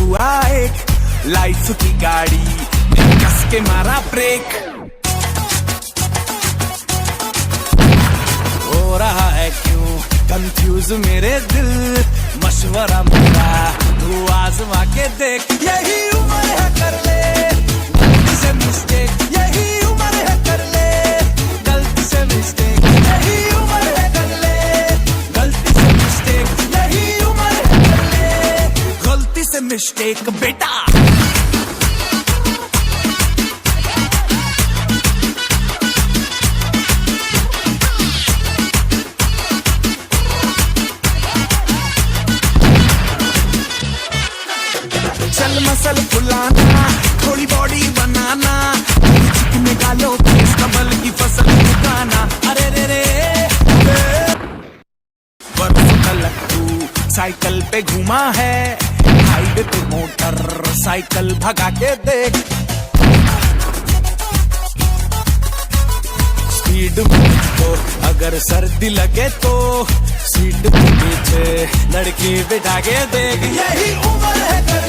हुआ एक, लाइफ की गाड़ी ने कस के मारा ब्रेक। हो रहा है क्यों कंफ्यूज मेरे दिल, मशवरा मेरा तू आजमा के देख। यही उम्र है कर ले गलती से मिस्टेक, यही उम्र है कर ले गलती से मिस्टेक, यही उम्र है कर ले गलती से मिस्टेक, यही उम्र है कर ले गलती से मिस्टेक बेटा। चल मसल फुलाना, थोड़ी बॉडी बनाना, चिकने गालों पे कमल की फसल उगाना। अरे रे रे बरसों तक तू साइकिल पे घुमा है, हाईवे पे मोटर साइकिल भगा के देख। स्पीड में तो अगर सर्दी लगे तो सीट पे पीछे लड़की बिठा के देख। यही उम्र है कर